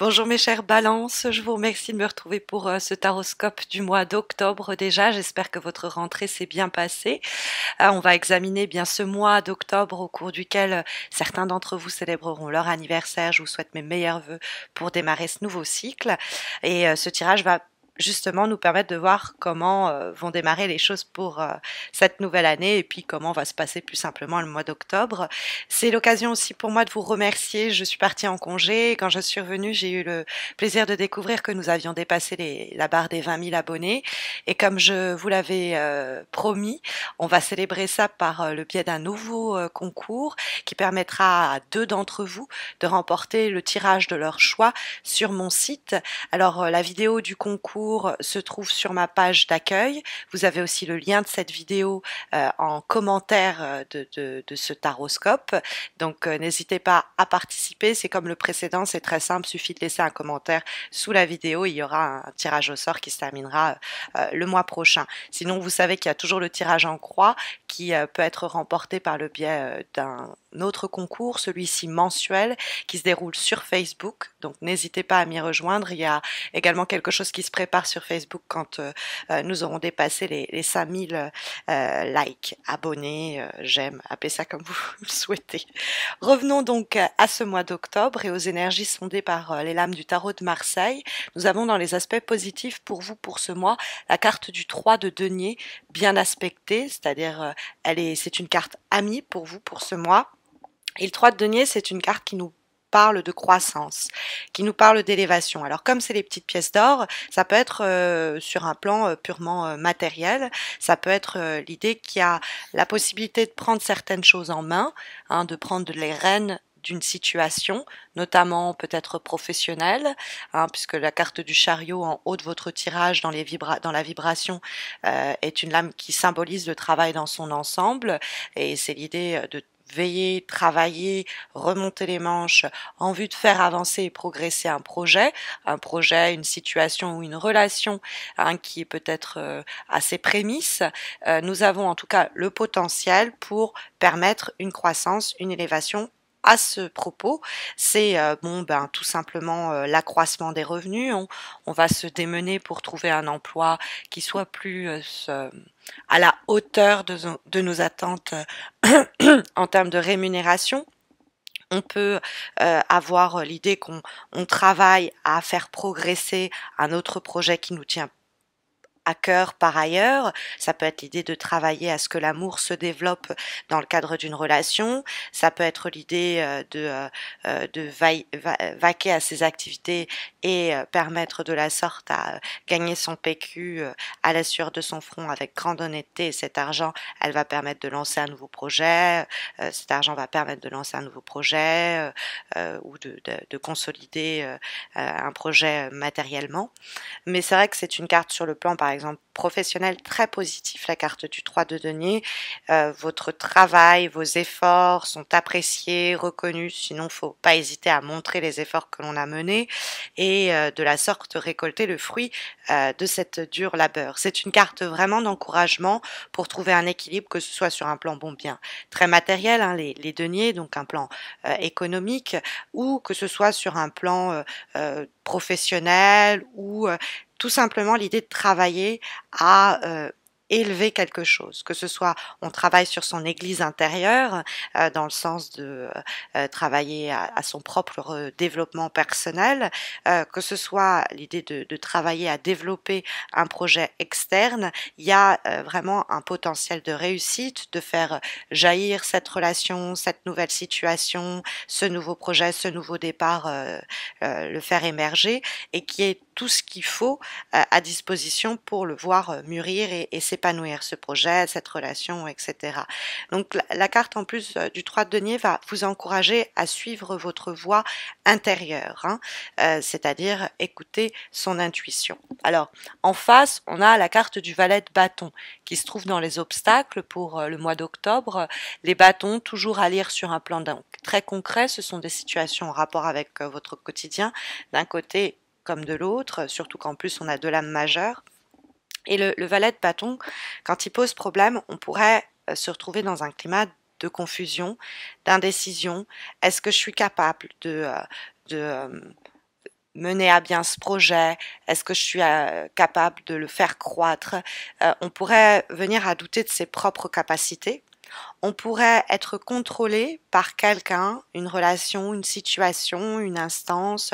Bonjour mes chères balances, je vous remercie de me retrouver pour ce taroscope du mois d'octobre déjà. J'espère que votre rentrée s'est bien passée. On va examiner bien ce mois d'octobre au cours duquel certains d'entre vous célébreront leur anniversaire. Je vous souhaite mes meilleurs vœux pour démarrer ce nouveau cycle. Et ce tirage va justement nous permettre de voir comment vont démarrer les choses pour cette nouvelle année et puis comment va se passer plus simplement le mois d'octobre. C'est l'occasion aussi pour moi de vous remercier. Je suis partie en congé et quand je suis revenue, j'ai eu le plaisir de découvrir que nous avions dépassé la barre des 20 000 abonnés. Et comme je vous l'avais promis, on va célébrer ça par le biais d'un nouveau concours qui permettra à 2 d'entre vous de remporter le tirage de leur choix sur mon site. Alors, la vidéo du concours se trouve sur ma page d'accueil. Vous avez aussi le lien de cette vidéo en commentaire de ce taroscope. Donc, n'hésitez pas à participer. C'est comme le précédent, c'est très simple. Suffit de laisser un commentaire sous la vidéo. Il y aura un tirage au sort qui se terminera le mois prochain. Sinon, vous savez qu'il y a toujours le tirage en croix qui peut être remporté par le biais d'un autre concours, celui-ci mensuel, qui se déroule sur Facebook. Donc, n'hésitez pas à m'y rejoindre. Il y a également quelque chose qui se prépare sur Facebook quand nous aurons dépassé les 5000 likes, abonnés, j'aime, appelez ça comme vous le souhaitez. Revenons donc à ce mois d'octobre et aux énergies sondées par les lames du tarot de Marseille. Nous avons dans les aspects positifs pour vous pour ce mois la carte du 3 de denier bien aspectée, c'est-à-dire c'est une carte amie pour vous pour ce mois. Et le 3 de denier, c'est une carte qui nous parle de croissance, qui nous parle d'élévation. Alors comme c'est les petites pièces d'or, ça peut être sur un plan purement matériel, ça peut être l'idée qu'il y a la possibilité de prendre certaines choses en main, hein, de prendre les rênes d'une situation, notamment peut-être professionnelle, hein, puisque la carte du chariot en haut de votre tirage dans la vibration est une lame qui symbolise le travail dans son ensemble, et c'est l'idée de veiller, travailler, remonter les manches en vue de faire avancer et progresser un projet, une situation ou une relation hein, qui est peut-être à ses prémices. Nous avons en tout cas le potentiel pour permettre une croissance, une élévation à ce propos, c'est tout simplement l'accroissement des revenus. On va se démener pour trouver un emploi qui soit plus à la hauteur de nos attentes en termes de rémunération. On peut avoir l'idée qu'on travaille à faire progresser un autre projet qui nous tient à cœur par ailleurs. Ça peut être l'idée de travailler à ce que l'amour se développe dans le cadre d'une relation. Ça peut être l'idée de vaquer à ses activités et permettre de la sorte à gagner son PQ à la sueur de son front avec grande honnêteté. Et cet argent, elle va permettre de lancer un nouveau projet. Cet argent va permettre de lancer un nouveau projet ou de consolider un projet matériellement. Mais c'est vrai que c'est une carte sur le plan, par exemple, professionnel très positif, la carte du 3 de denier. Votre travail, vos efforts sont appréciés, reconnus, sinon faut pas hésiter à montrer les efforts que l'on a menés et de la sorte récolter le fruit de cette dure labeur. C'est une carte vraiment d'encouragement pour trouver un équilibre, que ce soit sur un plan bien très matériel, hein, les deniers, donc un plan économique, ou que ce soit sur un plan professionnel ou tout simplement l'idée de travailler à élever quelque chose, que ce soit on travaille sur son église intérieure dans le sens de travailler à son propre développement personnel, que ce soit l'idée de travailler à développer un projet externe, il y a vraiment un potentiel de réussite, de faire jaillir cette relation, cette nouvelle situation, ce nouveau projet, ce nouveau départ, le faire émerger et qui est tout ce qu'il faut à disposition pour le voir mûrir et s'épanouir, ce projet, cette relation, etc. Donc la carte en plus du 3 de denier va vous encourager à suivre votre voie intérieure, hein, c'est-à-dire écouter son intuition. Alors en face, on a la carte du valet de bâton qui se trouve dans les obstacles pour le mois d'octobre. Les bâtons, toujours à lire sur un plan très concret, ce sont des situations en rapport avec votre quotidien, d'un côté comme de l'autre, surtout qu'en plus on a 2 lames majeures. Et le valet de bâton, quand il pose problème, on pourrait se retrouver dans un climat de confusion, d'indécision. Est-ce que je suis capable de mener à bien ce projet? Est-ce que je suis capable de le faire croître? On pourrait venir à douter de ses propres capacités. On pourrait être contrôlé par quelqu'un, une relation, une situation, une instance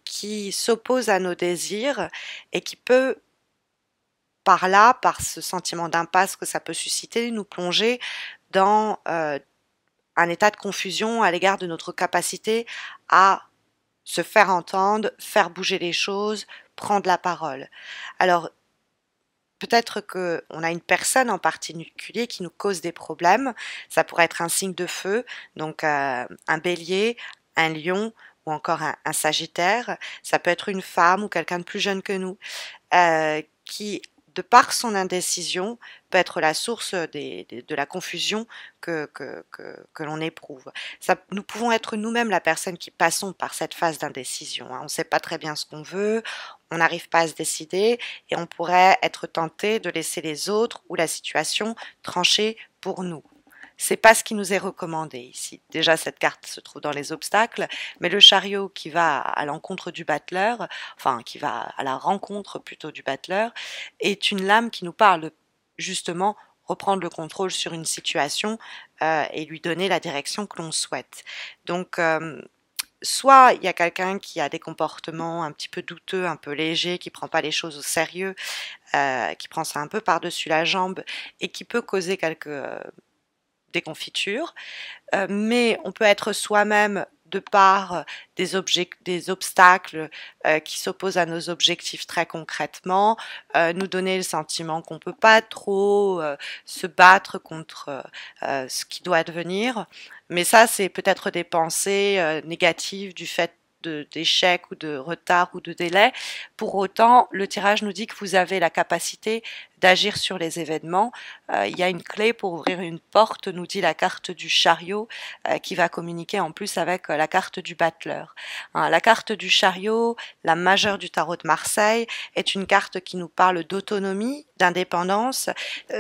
qui s'oppose à nos désirs et qui peut, par là, par ce sentiment d'impasse que ça peut susciter, nous plonger dans un état de confusion à l'égard de notre capacité à se faire entendre, faire bouger les choses, prendre la parole. Alors, peut-être qu'on a une personne en particulier qui nous cause des problèmes. Ça pourrait être un signe de feu, donc un bélier, un lion ou encore un sagittaire. Ça peut être une femme ou quelqu'un de plus jeune que nous qui, de par son indécision, peut être la source de la confusion que l'on éprouve. Ça, nous pouvons être nous-mêmes la personne qui passons par cette phase d'indécision. Hein. On ne sait pas très bien ce qu'on veut, on n'arrive pas à se décider et on pourrait être tenté de laisser les autres ou la situation trancher pour nous. C'est pas ce qui nous est recommandé ici. Déjà, cette carte se trouve dans les obstacles, mais le chariot qui va à l'encontre du battleur, enfin, qui va à la rencontre plutôt du battleur, est une lame qui nous parle justement reprendre le contrôle sur une situation et lui donner la direction que l'on souhaite. Donc, soit il y a quelqu'un qui a des comportements un petit peu douteux, un peu légers, qui prend pas les choses au sérieux, qui prend ça un peu par-dessus la jambe et qui peut causer quelques déconfiture, mais on peut être soi-même de par des obstacles qui s'opposent à nos objectifs très concrètement, nous donner le sentiment qu'on ne peut pas trop se battre contre ce qui doit advenir. Mais ça, c'est peut-être des pensées négatives du fait d'échecs ou de retard ou de délai. Pour autant, le tirage nous dit que vous avez la capacité d'agir sur les événements. Il y a une clé pour ouvrir une porte, nous dit la carte du chariot, qui va communiquer en plus avec la carte du battleur. Hein, la carte du chariot, la majeure du tarot de Marseille, est une carte qui nous parle d'autonomie, d'indépendance.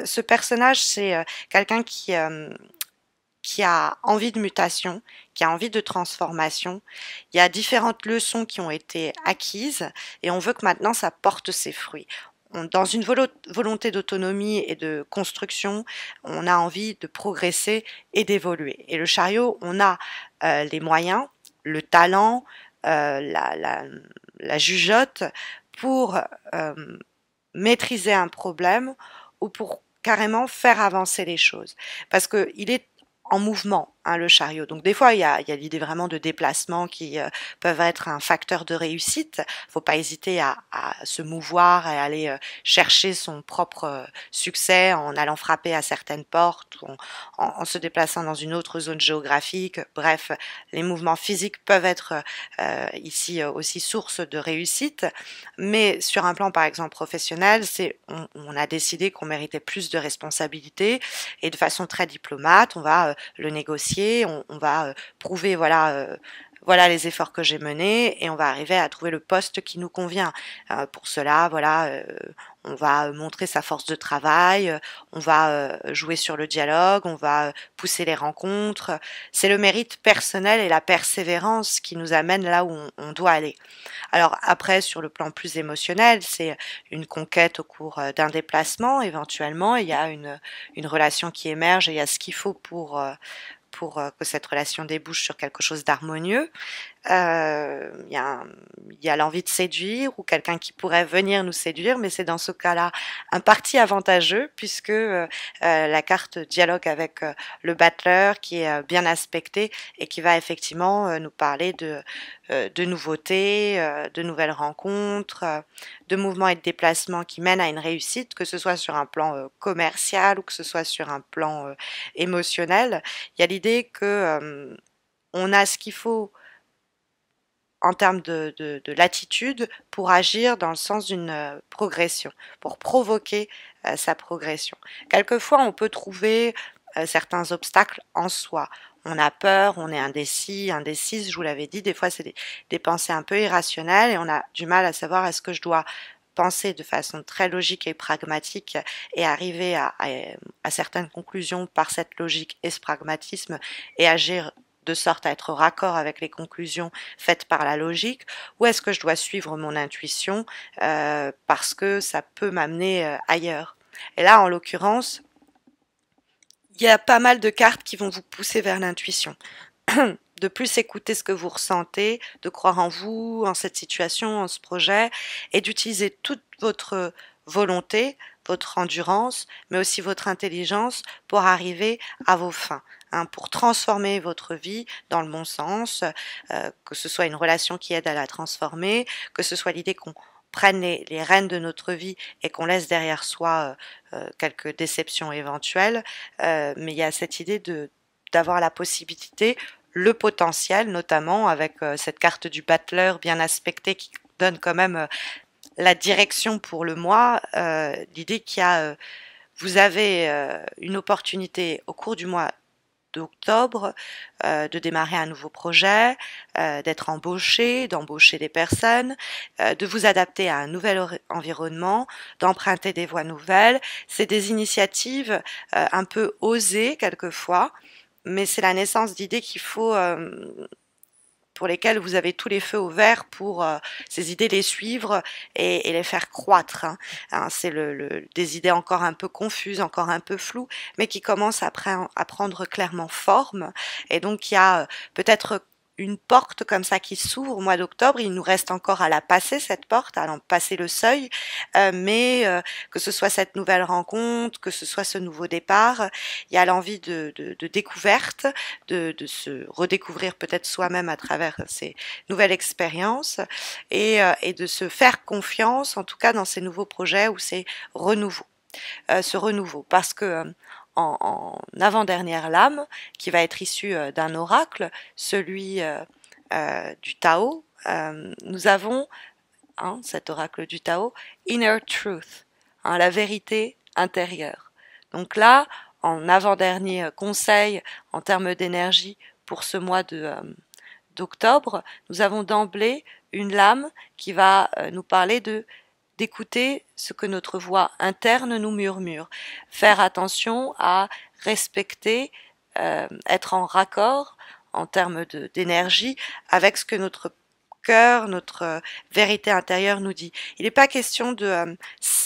Ce personnage, c'est quelqu'un qui a envie de mutation, qui a envie de transformation. Il y a différentes leçons qui ont été acquises et on veut que maintenant ça porte ses fruits. Dans une volonté d'autonomie et de construction, on a envie de progresser et d'évoluer. Et le chariot, on a les moyens, le talent, la jugeote pour maîtriser un problème ou pour carrément faire avancer les choses. Parce qu'il est en mouvement, hein, le chariot. Donc des fois, il y a l'idée vraiment de déplacement qui peuvent être un facteur de réussite. Faut pas hésiter à se mouvoir et aller chercher son propre succès en allant frapper à certaines portes, en se déplaçant dans une autre zone géographique. Bref, les mouvements physiques peuvent être ici aussi source de réussite. Mais sur un plan, par exemple, professionnel, on a décidé qu'on méritait plus de responsabilités et de façon très diplomate, on va le négocier, on va prouver voilà les efforts que j'ai menés et on va arriver à trouver le poste qui nous convient. Pour cela, voilà, on va montrer sa force de travail, on va jouer sur le dialogue, on va pousser les rencontres. C'est le mérite personnel et la persévérance qui nous amène là où on doit aller. Alors après, sur le plan plus émotionnel, c'est une conquête au cours d'un déplacement éventuellement. Il y a une relation qui émerge et il y a ce qu'il faut pour que cette relation débouche sur quelque chose d'harmonieux. Il y a l'envie de séduire ou quelqu'un qui pourrait venir nous séduire, mais c'est dans ce cas-là un parti avantageux puisque la carte dialogue avec le battleur qui est bien aspecté et qui va effectivement nous parler de nouveautés, de nouvelles rencontres, de mouvements et de déplacements qui mènent à une réussite, que ce soit sur un plan commercial ou que ce soit sur un plan émotionnel. Il y a l'idée que on a ce qu'il faut en termes de l'attitude pour agir dans le sens d'une progression, pour provoquer sa progression. Quelquefois, on peut trouver certains obstacles en soi. On a peur, on est indécis, indécise, je vous l'avais dit, des fois c'est des pensées un peu irrationnelles et on a du mal à savoir est-ce que je dois penser de façon très logique et pragmatique et arriver à certaines conclusions par cette logique et ce pragmatisme et agir de sorte à être raccord avec les conclusions faites par la logique, ou est-ce que je dois suivre mon intuition parce que ça peut m'amener ailleurs. Et là, en l'occurrence, il y a pas mal de cartes qui vont vous pousser vers l'intuition. De plus écouter ce que vous ressentez, de croire en vous, en cette situation, en ce projet, et d'utiliser toute votre volonté, votre endurance, mais aussi votre intelligence pour arriver à vos fins, hein, pour transformer votre vie dans le bon sens, que ce soit une relation qui aide à la transformer, que ce soit l'idée qu'on prenne les rênes de notre vie et qu'on laisse derrière soi quelques déceptions éventuelles, mais il y a cette idée d'avoir la possibilité, le potentiel, notamment avec cette carte du battleur bien aspectée qui donne quand même la direction pour le mois, l'idée qu'il y a, vous avez une opportunité au cours du mois d'octobre de démarrer un nouveau projet, d'être embauché, d'embaucher des personnes, de vous adapter à un nouvel environnement, d'emprunter des voies nouvelles. C'est des initiatives un peu osées quelquefois, mais c'est la naissance d'idées qu'il faut pour lesquelles vous avez tous les feux au vert pour ces idées les suivre et les faire croître. Hein, c'est des idées encore un peu confuses, encore un peu floues, mais qui commencent à prendre clairement forme. Et donc il y a peut-être une porte comme ça qui s'ouvre au mois d'octobre. Il nous reste encore à la passer, cette porte, à en passer le seuil, mais que ce soit cette nouvelle rencontre, que ce soit ce nouveau départ, il y a l'envie de découverte, de se redécouvrir peut-être soi-même à travers ces nouvelles expériences et de se faire confiance, en tout cas dans ces nouveaux projets ou ces renouveaux. Ce renouveau, parce que en avant-dernière lame, qui va être issue d'un oracle, celui du Tao, nous avons, hein, cet oracle du Tao, Inner Truth, hein, la vérité intérieure. Donc là, en avant-dernier conseil en termes d'énergie pour ce mois d'octobre, nous avons d'emblée une lame qui va nous parler d'écouter ce que notre voix interne nous murmure, faire attention à respecter, être en raccord en termes d'énergie avec ce que notre cœur, notre vérité intérieure nous dit. Il n'est pas question de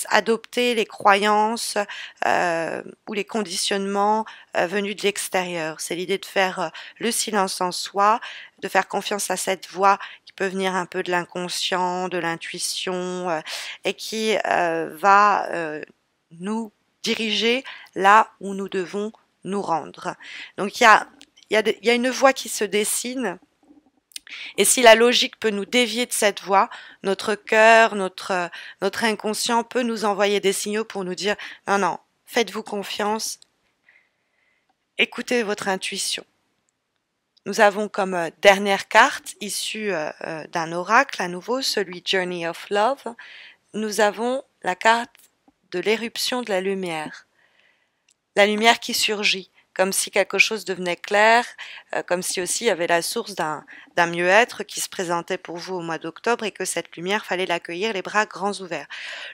adopter les croyances ou les conditionnements venus de l'extérieur. C'est l'idée de faire le silence en soi, de faire confiance à cette voix qui peut venir un peu de l'inconscient, de l'intuition, et qui va nous diriger là où nous devons nous rendre. Donc il y a une voie qui se dessine. Et si la logique peut nous dévier de cette voie, notre cœur, notre inconscient peut nous envoyer des signaux pour nous dire « Non, non, faites-vous confiance, écoutez votre intuition ». Nous avons comme dernière carte, issue d'un oracle à nouveau, celui Journey of Love, nous avons la carte de l'éruption de la lumière qui surgit, comme si quelque chose devenait clair, comme si aussi il y avait la source d'un mieux-être qui se présentait pour vous au mois d'octobre et que cette lumière, fallait l'accueillir les bras grands ouverts.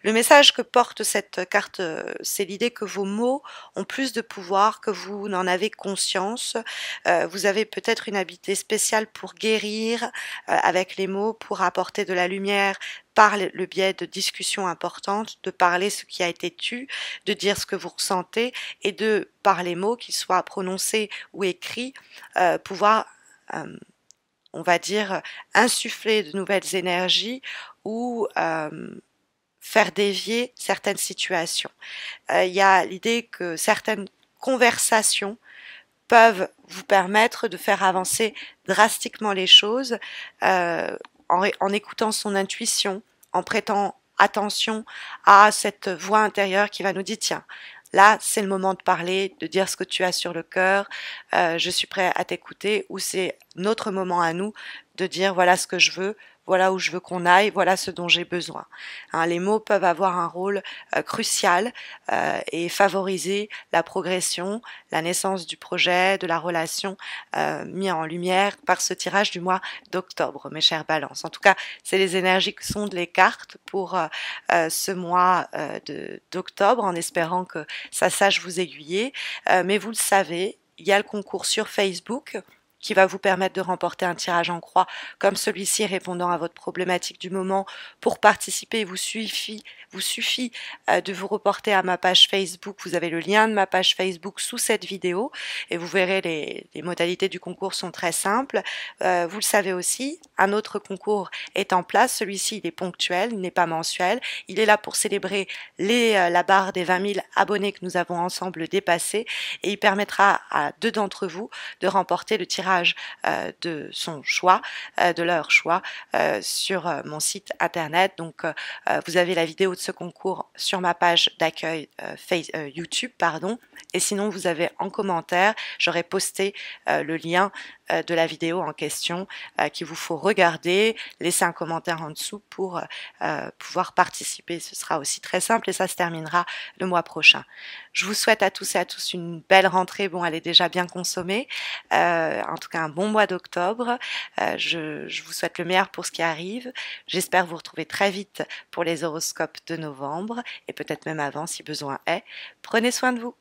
Le message que porte cette carte, c'est l'idée que vos mots ont plus de pouvoir, que vous n'en avez conscience. Vous avez peut-être une habileté spéciale pour guérir avec les mots, pour apporter de la lumière, par le biais de discussions importantes, de parler ce qui a été tu, de dire ce que vous ressentez et de, par les mots, qu'ils soient prononcés ou écrits, pouvoir, on va dire, insuffler de nouvelles énergies ou faire dévier certaines situations. Il y a l'idée que certaines conversations peuvent vous permettre de faire avancer drastiquement les choses en écoutant son intuition, en prêtant attention à cette voix intérieure qui va nous dire tiens, là c'est le moment de parler, de dire ce que tu as sur le cœur, je suis prêt à t'écouter, ou c'est notre moment à nous de dire voilà ce que je veux, voilà où je veux qu'on aille, voilà ce dont j'ai besoin. Hein, les mots peuvent avoir un rôle crucial et favoriser la progression, la naissance du projet, de la relation mis en lumière par ce tirage du mois d'octobre, mes chères balances. En tout cas, c'est les énergies que sondent les cartes pour ce mois d'octobre, en espérant que ça sache vous aiguiller. Mais vous le savez, il y a le concours sur Facebook qui va vous permettre de remporter un tirage en croix comme celui-ci répondant à votre problématique du moment. Pour participer, il vous suffit de vous reporter à ma page Facebook. Vous avez le lien de ma page Facebook sous cette vidéo et vous verrez les modalités du concours sont très simples. Vous le savez aussi, un autre concours est en place. Celui-ci, il est ponctuel, il n'est pas mensuel. Il est là pour célébrer la barre des 20 000 abonnés que nous avons ensemble dépassé et il permettra à 2 d'entre vous de remporter le tirage de son choix, de leur choix, sur mon site internet. Donc, vous avez la vidéo de ce concours sur ma page d'accueil YouTube, pardon. Et sinon, vous avez en commentaire, j'aurai posté le lien de la vidéo en question qu'il vous faut regarder, laisser un commentaire en dessous pour pouvoir participer. Ce sera aussi très simple et ça se terminera le mois prochain. Je vous souhaite à tous et à tous une belle rentrée. Bon, elle est déjà bien consommée. En tout cas, un bon mois d'octobre. Je vous souhaite le meilleur pour ce qui arrive. J'espère vous retrouver très vite pour les horoscopes de novembre et peut-être même avant si besoin est. Prenez soin de vous.